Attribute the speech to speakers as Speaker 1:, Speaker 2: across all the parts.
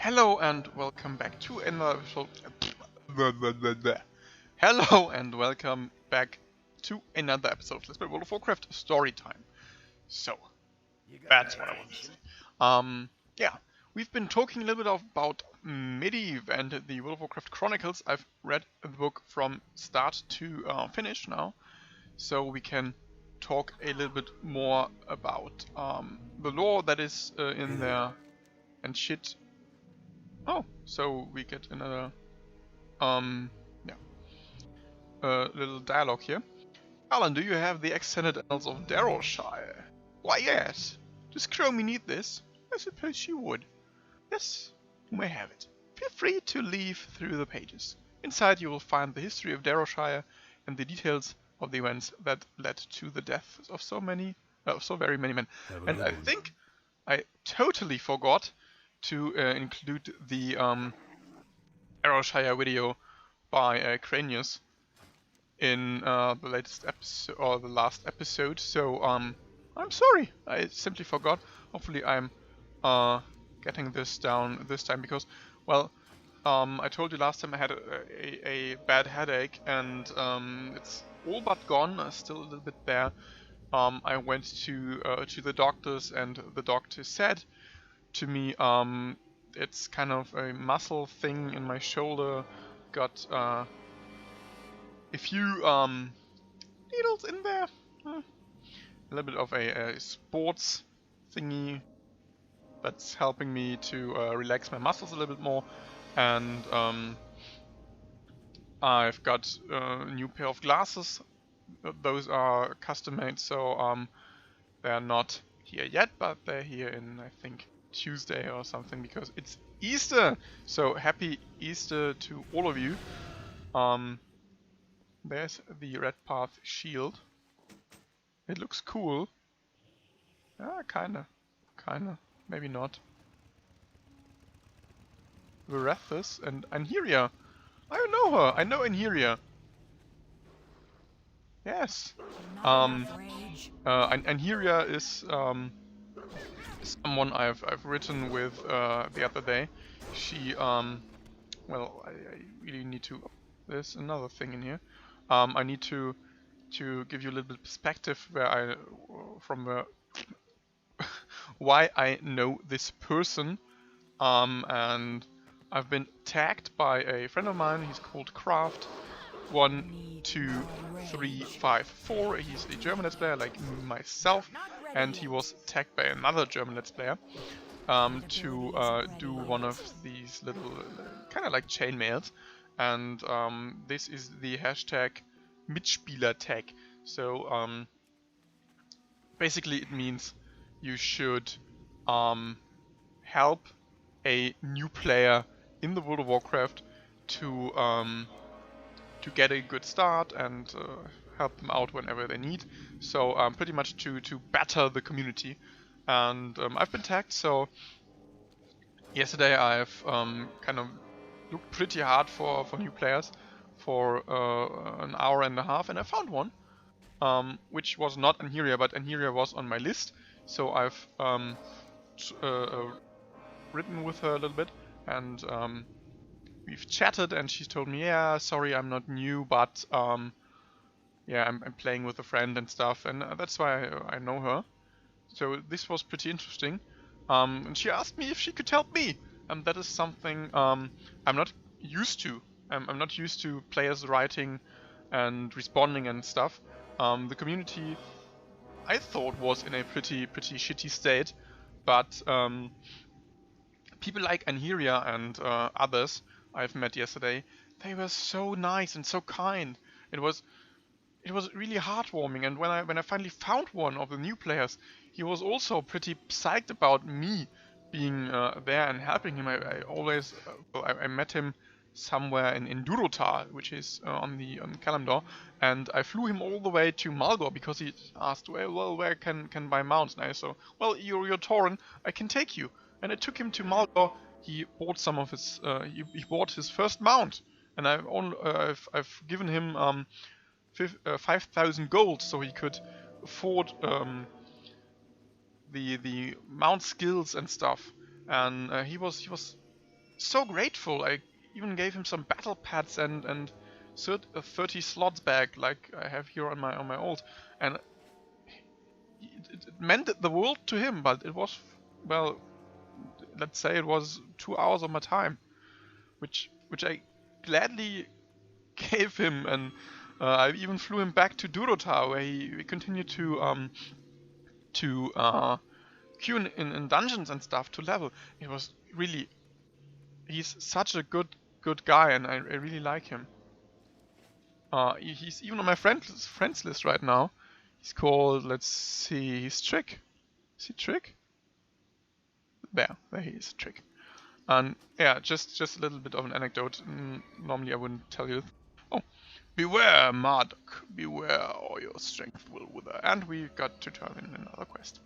Speaker 1: Hello and welcome back to another episode. Hello and welcome back to another episode of Let's Play World of Warcraft Storytime. So, that's what I want to say. Yeah, we've been talking a little bit about Medivh and the World of Warcraft Chronicles. I've read the book from start to finish now, so we can talk a little bit more about the lore that is in there and shit. Oh, so we get another, little dialogue here. Alan, do you have the extended annals of Darrowshire? Why, yes. Does Chromie need this? I suppose you would. Yes, you may have it. Feel free to leaf through the pages. Inside you will find the history of Darrowshire and the details of the events that led to the deaths of so very many men. And I think I totally forgot to include the Darrowshire video by Cranius in the latest episode or the last episode. So I'm sorry, I simply forgot. Hopefully I'm getting this down this time because, well, I told you last time I had a bad headache and it's all but gone. Still a little bit there. I went to the doctors and the doctor said to me, it's kind of a muscle thing in my shoulder. Got a few needles in there. A little bit of a sports thingy that's helping me to relax my muscles a little bit more. And I've got a new pair of glasses. Those are custom made, so they're not here yet, but they're here in, I think, Tuesday or something, because it's Easter. So happy Easter to all of you. There's the Red Path shield. It looks cool. Yeah, kinda, maybe not. Verethus and Anheria. I know her. I know Anheria. Yes. Anheria is someone I've written with the other day. She well, I really need to. There's another thing in here. I need to give you a little bit of perspective where why I know this person. And I've been tagged by a friend of mine. He's called Craft 12354. He's a German Let's Player like myself, and he was tagged by another German Let's Player to do one of these little kind of like chainmails, and this is the hashtag Mitspieler tag. So basically it means you should help a new player in the World of Warcraft to get a good start and help them out whenever they need. So pretty much to better the community. And I've been tagged, so yesterday I've kind of looked pretty hard for new players for an hour and a half, and I found one, which was not Anheria, but Anheria was on my list. So I've written with her a little bit, and we've chatted, and she's told me, yeah, sorry, I'm not new, but yeah, I'm playing with a friend and stuff, and that's why I know her. So this was pretty interesting. And she asked me if she could help me, and that is something I'm not used to. I'm not used to players writing and responding and stuff. The community, I thought, was in a pretty shitty state, but people like Anheria and others I've met yesterday, they were so nice and so kind. It was really heartwarming, and when I finally found one of the new players, he was also pretty psyched about me being there and helping him. I always I met him somewhere in Durotar, which is on Kalimdor, and I flew him all the way to Malgor because he asked, well, where can buy mounts? And I said, well, you're Tauren, I can take you. And I took him to Malgor. He bought some of his he bought his first mount, and I've given him 5,000 gold so he could afford the mount skills and stuff. And he was so grateful. I even gave him some battle pads and 30 slots back, like I have here on my ult, and it meant the world to him. But it was, well, let's say it was 2 hours of my time, which I gladly gave him, and I even flew him back to Durota, where we continued to queue in dungeons and stuff to level. It was really, he's such a good guy, and I really like him. He's even on my friends list right now. He's called, let's see, he's Trick. Is he Trick? There he is, Trick. And yeah, just a little bit of an anecdote. Normally I wouldn't tell you. Oh, beware, Marduk, beware, or your strength will wither. And we got to turn in another quest.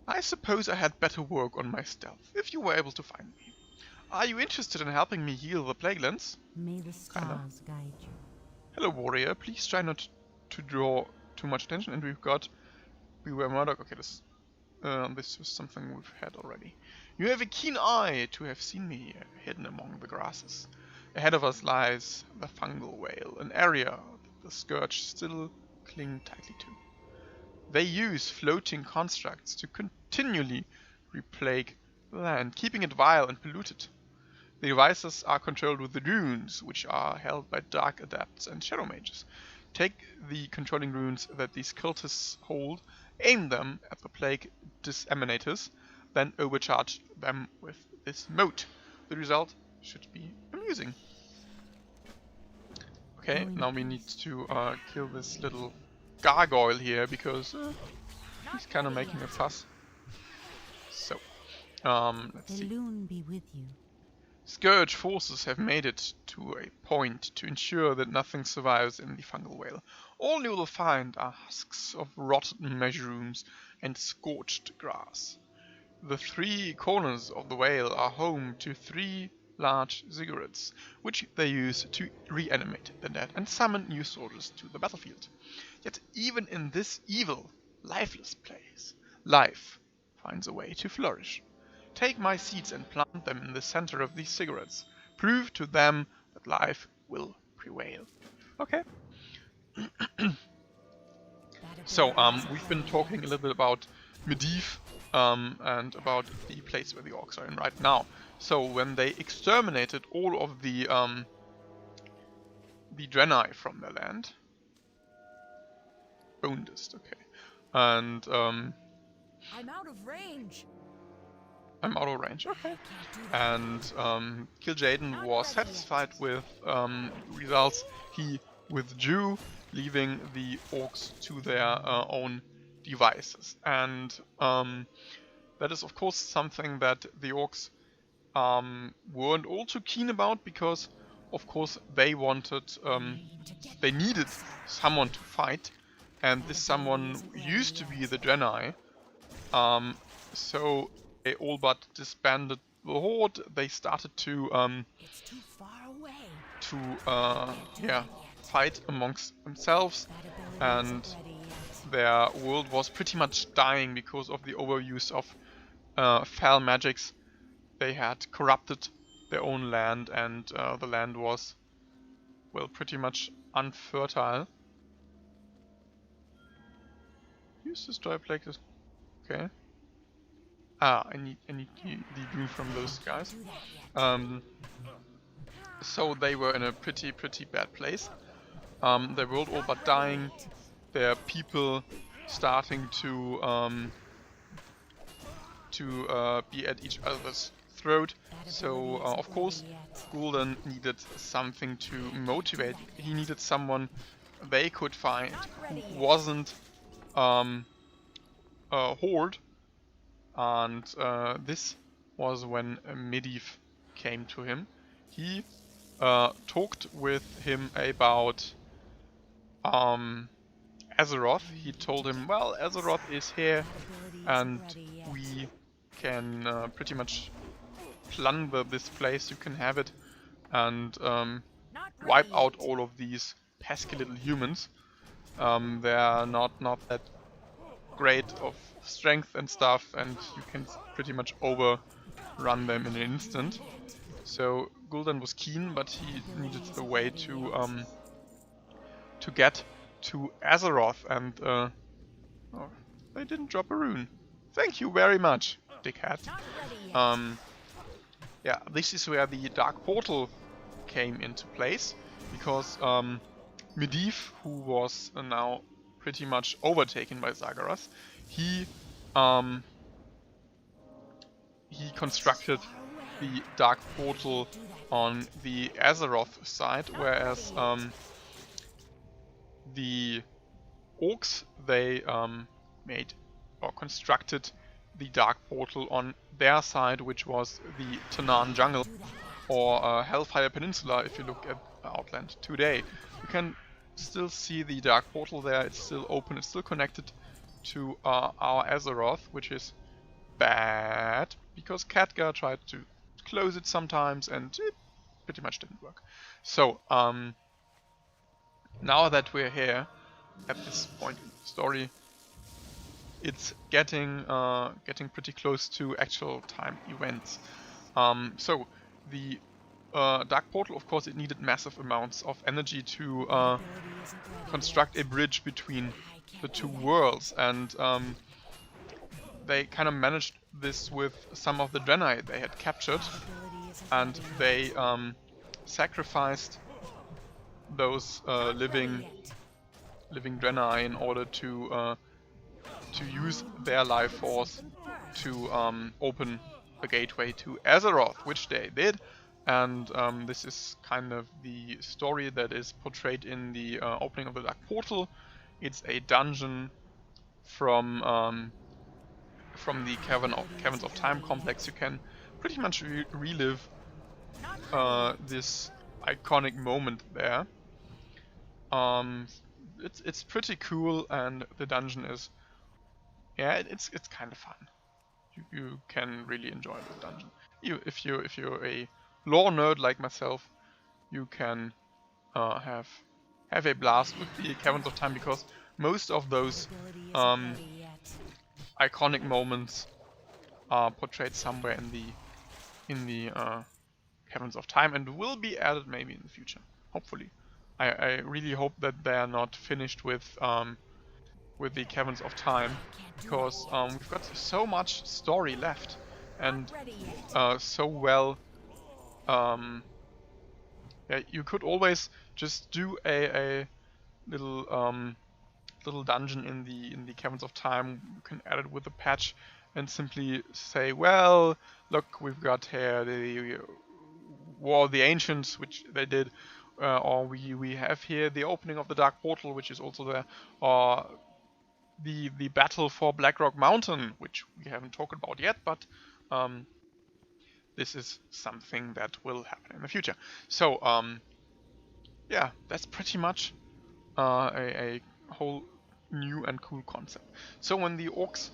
Speaker 1: I suppose I had better work on my stealth, if you were able to find me. Are you interested in helping me heal the Plaguelands?
Speaker 2: May the stars guide you.
Speaker 1: Hello, warrior. Please try not to draw too much attention. And we've got beware, Marduk. Okay, this was something we've had already. You have a keen eye to have seen me here, hidden among the grasses. Ahead of us lies the Fungal Vale, an area that the Scourge still cling tightly to. They use floating constructs to continually replague the land, keeping it vile and polluted. The devices are controlled with the runes, which are held by dark adepts and shadow mages. Take the controlling runes that these cultists hold, aim them at the plague disseminators, then overcharge them with this mote. The result should be amusing. Okay, now we need to kill this little gargoyle here, because he's kind of making a fuss. So, let's see.
Speaker 2: The loon be with you.
Speaker 1: Scourge forces have made it to a point to ensure that nothing survives in the Fungal Vale. All you will find are husks of rotten mushrooms and scorched grass. The 3 corners of the Vale are home to 3 large ziggurats, which they use to reanimate the dead and summon new soldiers to the battlefield. Yet even in this evil, lifeless place, life finds a way to flourish. Take my seeds and plant them in the center of these cigarettes. Prove to them that life will prevail. Okay. So, we've been talking a little bit about Medivh, and about the place where the orcs are in right now. So, when they exterminated all of the Draenei from their land, Bone Dist, okay, and
Speaker 3: I'm out of range.
Speaker 1: I'm out of range, okay. And Kil'jaeden was satisfied with results. He withdrew, leaving the orcs to their own devices. And that is of course something that the orcs weren't all too keen about, because of course they wanted, they needed someone to fight, and this someone used to be the Draenei. So they all but disbanded the horde. They started to fight amongst themselves, and their world was pretty much dying because of the overuse of foul magics. They had corrupted their own land, and the land was, well, pretty much unfertile. Use destroy plagues. Okay. I need the blue from those guys. So they were in a pretty bad place. Their world all but dying. Their people starting to be at each other's throat. So of course, Gul'dan needed something to motivate. He needed someone they could find who wasn't a horde. And this was when Medivh came to him. He talked with him about Azeroth. He told him, well, Azeroth is here and we can pretty much plunder this place. You can have it and wipe out all of these pesky little humans. They are not that great of strength and stuff, and you can pretty much run them in an instant. So Gul'dan was keen, but he needed a way to get to Azeroth, and oh, they didn't drop a rune. Thank you very much, dickhead. Yeah, this is where the Dark Portal came into place, because Medivh, who was now pretty much overtaken by Zagharos, he constructed the Dark Portal on the Azeroth side, whereas the Orcs, they made or constructed the Dark Portal on their side, which was the Tanaan Jungle, or Hellfire Peninsula. If you look at Outland today, you can still see the Dark Portal there. It's still open, it's still connected to our Azeroth, which is bad, because Khadgar tried to close it sometimes and it pretty much didn't work. So now that we're here at this point in the story, it's getting pretty close to actual time events. So the Dark Portal, of course, it needed massive amounts of energy to construct a bridge between the two worlds, and they kind of managed this with some of the Draenei they had captured, and they sacrificed those living Draenei in order to use their life force to open the gateway to Azeroth, which they did. And this is kind of the story that is portrayed in the opening of the Dark Portal. It's a dungeon from the Caverns of Time complex. You can pretty much relive this iconic moment there. It's pretty cool, and the dungeon is, yeah, it's kind of fun. You can really enjoy the dungeon. If you're a lore nerd like myself, you can have a blast with the Caverns of Time, because most of those iconic moments are portrayed somewhere in the Caverns of Time, and will be added maybe in the future. Hopefully, I really hope that they are not finished with the Caverns of Time, because we've got so much story left, and so well. Yeah, you could always just do a little dungeon in the Caverns of Time. You can add it with a patch and simply say, well, look, we've got here the War of the Ancients, which they did, or we have here the opening of the Dark Portal, which is also there, or the battle for Blackrock Mountain, which we haven't talked about yet, but this is something that will happen in the future. So yeah, that's pretty much a whole new and cool concept. So when the Orcs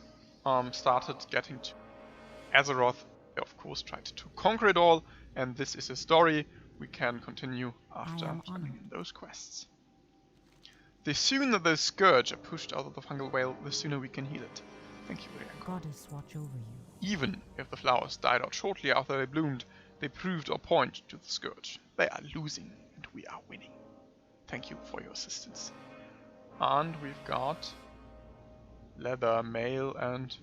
Speaker 1: started getting to Azeroth, they of course tried to conquer it all, and this is a story we can continue after turning in those quests. The sooner the Scourge are pushed out of the Fungal Vale, the sooner we can heal it. Thank you, Rianko.
Speaker 2: Goddess watch over you.
Speaker 1: Even if the flowers died out shortly after they bloomed, they proved or point to the Scourge. They are losing and we are winning. Thank you for your assistance. And we've got leather, mail, and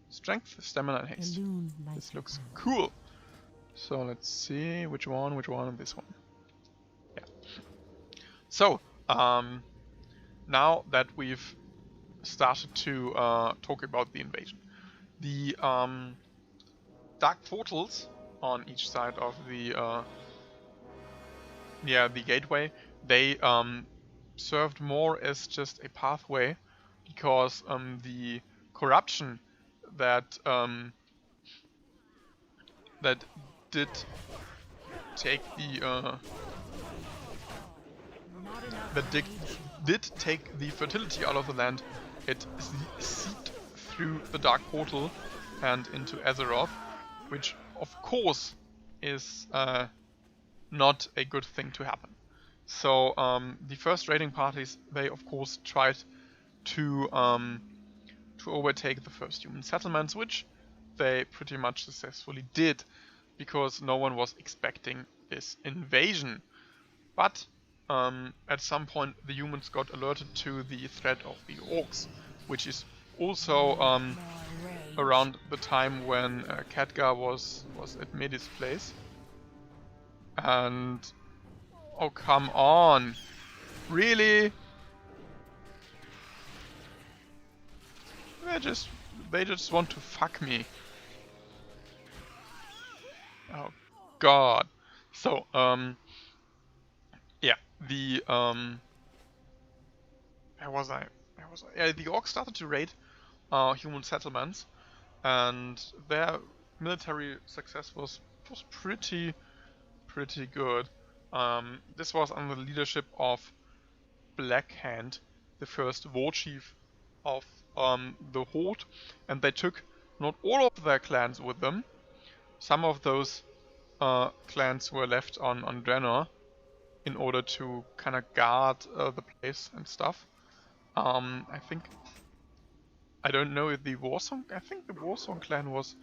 Speaker 1: strength, stamina, and haste. This looks cool. So let's see which one, and this one. Yeah. So now that we've started to talk about the invasion, the dark portals on each side of the the gateway, they served more as just a pathway, because the corruption that that did take the did take the fertility out of the land, it seeped through the dark portal and into Azeroth, which of course is not a good thing to happen. So the first raiding parties, they of course tried to overtake the first human settlements, which they pretty much successfully did, because no one was expecting this invasion. But at some point the humans got alerted to the threat of the orcs, which is also
Speaker 3: More rage.
Speaker 1: around the time when Khadgar was at Medivh's place. And oh, come on, really? They just want to fuck me. Oh god. So yeah, the where was I? Yeah, the orcs started to raid human settlements, and their military success was pretty good. This was under the leadership of Blackhand, the first war chief of the Horde, and they took not all of their clans with them. Some of those clans were left on Draenor in order to kind of guard the place and stuff. I think, I don't know if the Warsong, I think the Warsong clan was,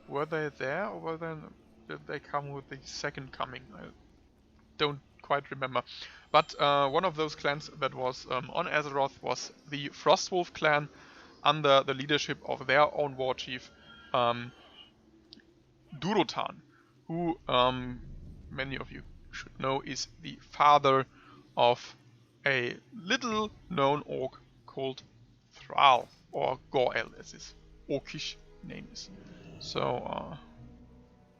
Speaker 1: were they there, or did they come with the second coming? I don't quite remember. But one of those clans that was on Azeroth was the Frostwolf clan, under the leadership of their own war chief, Durotan, who many of you should know is the father of a little known orc called Thrall, or Gorel as his orcish name is. So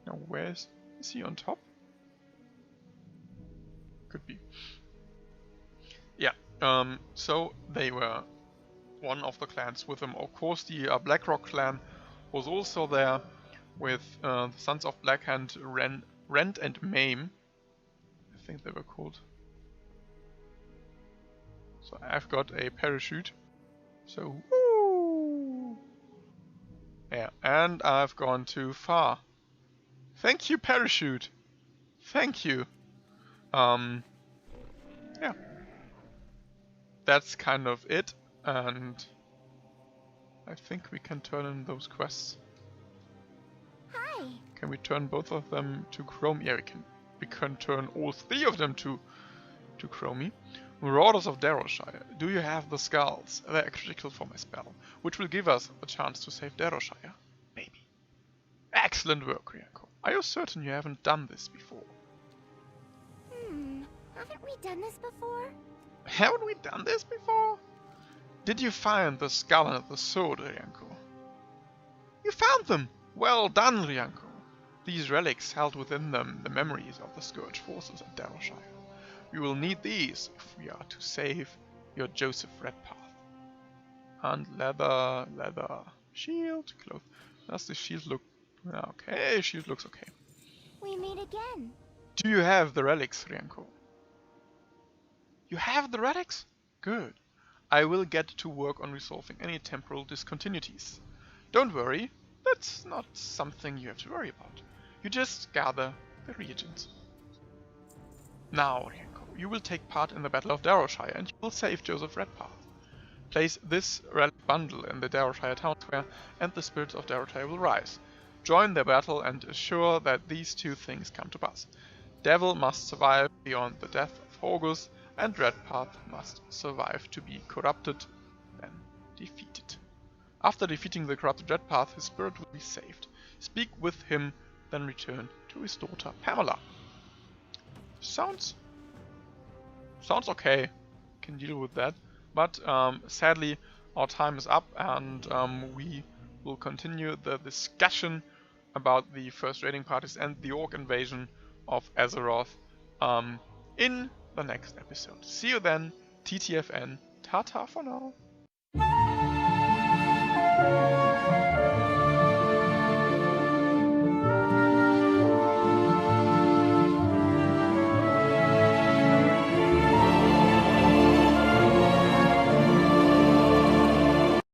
Speaker 1: now where is he, on top? Could be. Yeah, so they were one of the clans with them. Of course, the Blackrock clan was also there, with the Sons of Blackhand, Rend and Maim, I think they were called. So I've got a parachute. So woo! Yeah, and I've gone too far. Thank you, parachute. Thank you. Yeah. That's kind of it, and I think we can turn in those quests.
Speaker 4: Hi.
Speaker 1: Can we turn both of them to Chrome? Yeah, we can turn all three of them to Chromie. Marauders of Darrowshire. Do you have the skulls? They are critical for my spell, which will give us a chance to save Darrowshire. Maybe. Excellent work, Ryako. Are you certain you haven't done this before?
Speaker 4: Haven't we done this before?
Speaker 1: Haven't we done this before? Did you find the skull and the sword, Ryanko? You found them! Well done, Ryanko. These relics held within them the memories of the Scourge forces at Darrowshire. We will need these if we are to save your Joseph Redpath. And leather, shield, clothes. Does the shield look... Okay, shield looks okay.
Speaker 4: We meet again.
Speaker 1: Do you have the relics, Ryanko? You have the relics? Good. I will get to work on resolving any temporal discontinuities. Don't worry, that's not something you have to worry about. You just gather the reagents. Now, Ryanko, you will take part in the Battle of Darrowshire and you will save Joseph Redpath. Place this relic bundle in the Darrowshire town square and the spirits of Darrowshire will rise. Join the battle and assure that these two things come to pass. Devil must survive beyond the death of Horgus, and Redpath must survive to be corrupted, then defeated. After defeating the corrupted Redpath, his spirit will be saved. Speak with him, then return to his daughter Pamela. Sounds okay. Can deal with that. But sadly, our time is up, and we will continue the discussion about the first raiding parties and the orc invasion of Azeroth in the next episode. See you then. TTFN. Ta-ta for now.